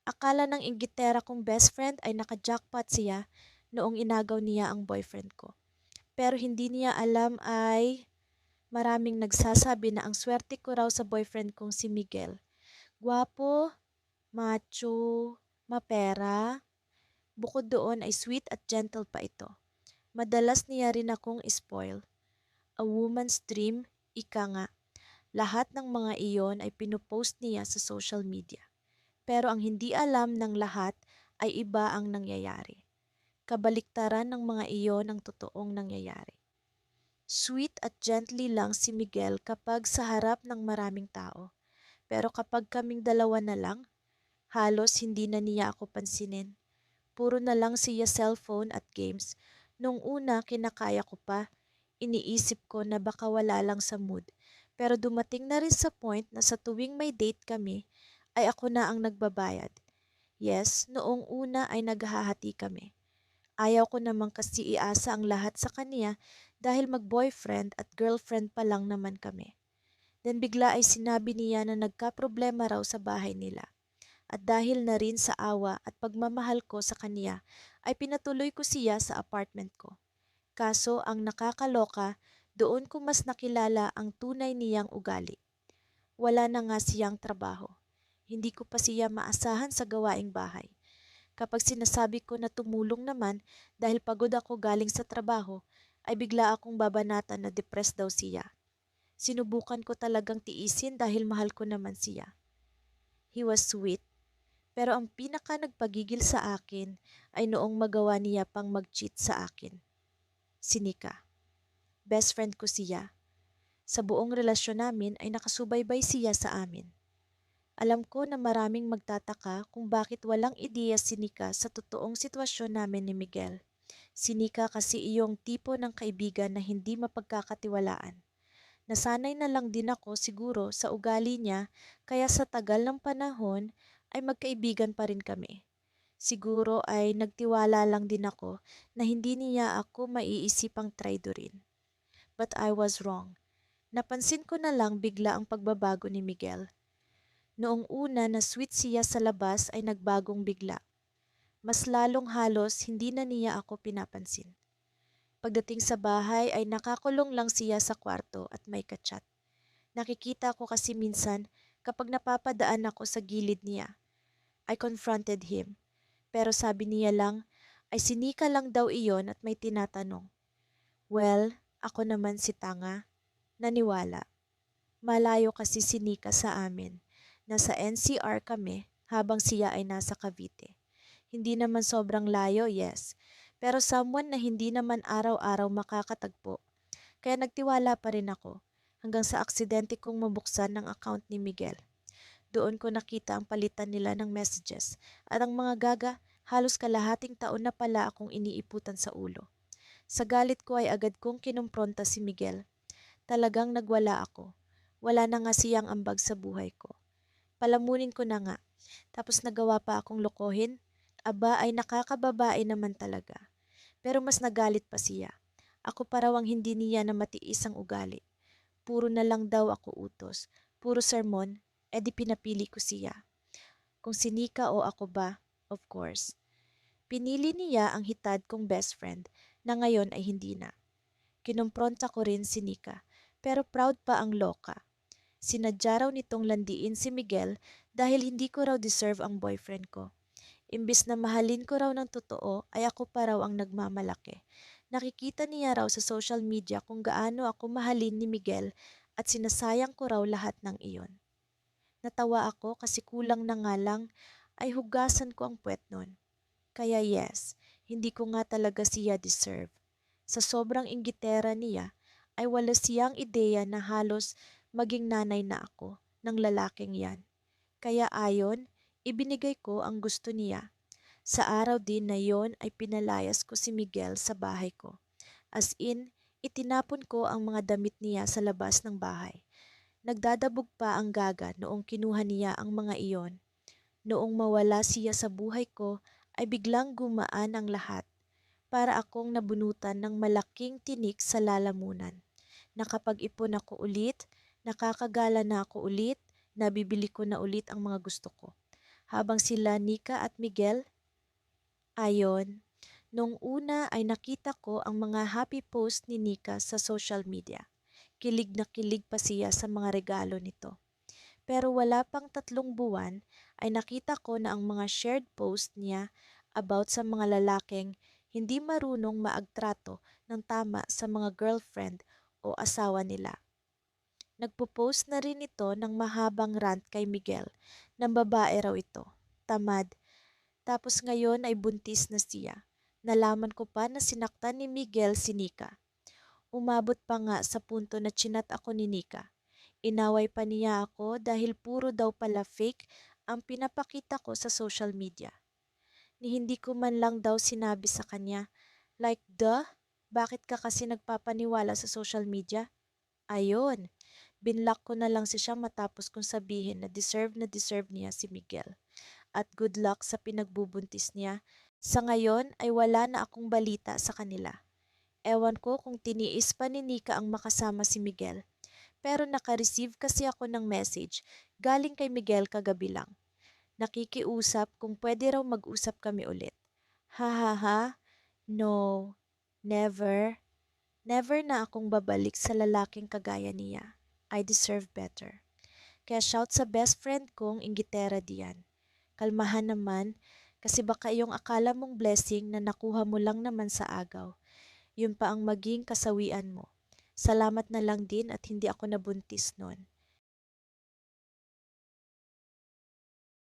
Akala ng inggitera kong best friend ay naka-jackpot siya noong inagaw niya ang boyfriend ko. Pero hindi niya alam ay maraming nagsasabi na ang swerte ko raw sa boyfriend kong si Miguel. Gwapo, macho, mapera. Bukod doon ay sweet at gentle pa ito. Madalas niya rin akong spoil. A woman's dream, ika nga. Lahat ng mga iyon ay pinupost niya sa social media. Pero ang hindi alam ng lahat ay iba ang nangyayari. Kabaliktaran ng mga iyon ang totoong nangyayari. Sweet at gently lang si Miguel kapag sa harap ng maraming tao. Pero kapag kaming dalawa na lang, halos hindi na niya ako pansinin. Puro na lang siya cellphone at games. Nung una, kinakaya ko pa. Iniisip ko na baka wala lang sa mood. Pero dumating na rin sa point na sa tuwing may date kami, ay ako na ang nagbabayad. Yes, noong una ay naghahati kami. Ayaw ko namang kasi iasa ang lahat sa kanya dahil mag-boyfriend at girlfriend pa lang naman kami. Then bigla ay sinabi niya na nagka-problema raw sa bahay nila. At dahil na rin sa awa at pagmamahal ko sa kanya, ay pinatuloy ko siya sa apartment ko. Kaso ang nakakaloka, doon ko mas nakilala ang tunay niyang ugali. Wala na nga siyang trabaho. Hindi ko pa siya maasahan sa gawaing bahay. Kapag sinasabi ko na tumulong naman dahil pagod ako galing sa trabaho, ay bigla akong babanatan na depressed daw siya. Sinubukan ko talagang tiisin dahil mahal ko naman siya. He was sweet, pero ang pinaka nagpagigil sa akin ay noong magawa niya pang mag-cheat sa akin. Si Nika. Best friend ko siya. Sa buong relasyon namin ay nakasubaybay siya sa amin. Alam ko na maraming magtataka kung bakit walang ideya si Nika sa totoong sitwasyon namin ni Miguel. Si Nika kasi iyong tipo ng kaibigan na hindi mapagkakatiwalaan. Nasanay na lang din ako siguro sa ugali niya kaya sa tagal ng panahon ay magkaibigan pa rin kami. Siguro ay nagtiwala lang din ako na hindi niya ako maiisipang traidorin. But I was wrong. Napansin ko na lang bigla ang pagbabago ni Miguel. Noong una na sweet siya sa labas ay nagbagong bigla. Mas lalong halos hindi na niya ako pinapansin. Pagdating sa bahay ay nakakulong lang siya sa kwarto at may kachat. Nakikita ko kasi minsan kapag napapadaan ako sa gilid niya. I confronted him. Pero sabi niya lang ay sinika lang daw iyon at may tinatanong. Well, ako naman si Tanga. Naniwala. Malayo kasi si Nika sa amin. Nasa NCR kami habang siya ay nasa Cavite. Hindi naman sobrang layo, yes. Pero someone na hindi naman araw-araw makakatagpo. Kaya nagtiwala pa rin ako hanggang sa aksidente kong mabuksan ng account ni Miguel. Doon ko nakita ang palitan nila ng messages at ang mga gaga halos kalahating taon na pala akong iniiputan sa ulo. Sa galit ko ay agad kong kinumpronta si Miguel. Talagang nagwala ako. Wala na nga siyang ambag sa buhay ko. Palamunin ko na nga. Tapos nagawa pa akong lokohin. Aba ay nakakababae naman talaga. Pero mas nagalit pa siya. Ako pa raw ang hindi niya na matiis ang ugali. Puro na lang daw ako utos. Puro sermon, edi pinapili ko siya. Kung sinika o ako ba, of course. Pinili niya ang hitad kong best friend na ngayon ay hindi na. Kinumpronta ko rin si Nika, pero proud pa ang loka. Sinadya raw nitong landiin si Miguel dahil hindi ko raw deserve ang boyfriend ko. Imbis na mahalin ko raw ng totoo ay ako pa raw ang nagmamalaki. Nakikita niya raw sa social media kung gaano ako mahalin ni Miguel at sinasayang ko raw lahat ng iyon. Natawa ako kasi kulang na nga lang ay hugasan ko ang puwet nun. Kaya yes, hindi ko nga talaga siya deserve. Sa sobrang inggitera niya ay wala siyang ideya na halos maging nanay na ako ng lalaking yan. Kaya ayon, ibinigay ko ang gusto niya. Sa araw din na yon ay pinalayas ko si Miguel sa bahay ko. As in, itinapon ko ang mga damit niya sa labas ng bahay. Nagdadabog pa ang gaga noong kinuha niya ang mga iyon. Noong mawala siya sa buhay ko ay biglang gumaan ang lahat. Para akong nabunutan ng malaking tinik sa lalamunan. Nakapag-ipon ako ulit, nakakagala na ako ulit, nabibili ko na ulit ang mga gusto ko. Habang sila Nika at Miguel, ayon, nung una ay nakita ko ang mga happy post ni Nika sa social media. Kilig na kilig pa siya sa mga regalo nito. Pero wala pang 3 buwan ay nakita ko na ang mga shared post niya about sa mga lalaking hindi marunong maagtrato ng tama sa mga girlfriend o asawa nila. Nagpo-post na rin ito ng mahabang rant kay Miguel ng babae raw ito. Tamad. Tapos ngayon ay buntis na siya. Nalaman ko pa na sinaktan ni Miguel si Nika. Umabot pa nga sa punto na chinat ako ni Nika. Inaway pa niya ako dahil puro daw pala fake ang pinapakita ko sa social media. Ni hindi ko man lang daw sinabi sa kanya, like, duh, bakit ka kasi nagpapaniwala sa social media? Ayon, binlock ko na lang siya matapos kong sabihin na deserve niya si Miguel. At good luck sa pinagbubuntis niya. Sa ngayon ay wala na akong balita sa kanila. Ewan ko kung tiniis pa ni Nika ang makasama si Miguel. Pero naka-receive kasi ako ng message galing kay Miguel kagabi lang. Nakikiusap kung pwede raw mag-usap kami ulit. Ha ha ha, no, never. Never na akong babalik sa lalaking kagaya niya. I deserve better. Kaya shout sa best friend kong Inggitera diyan. Kalmahan naman, kasi baka yung akala mong blessing na nakuha mo lang naman sa agaw, yun pa ang maging kasawian mo. Salamat na lang din at hindi ako nabuntis nun.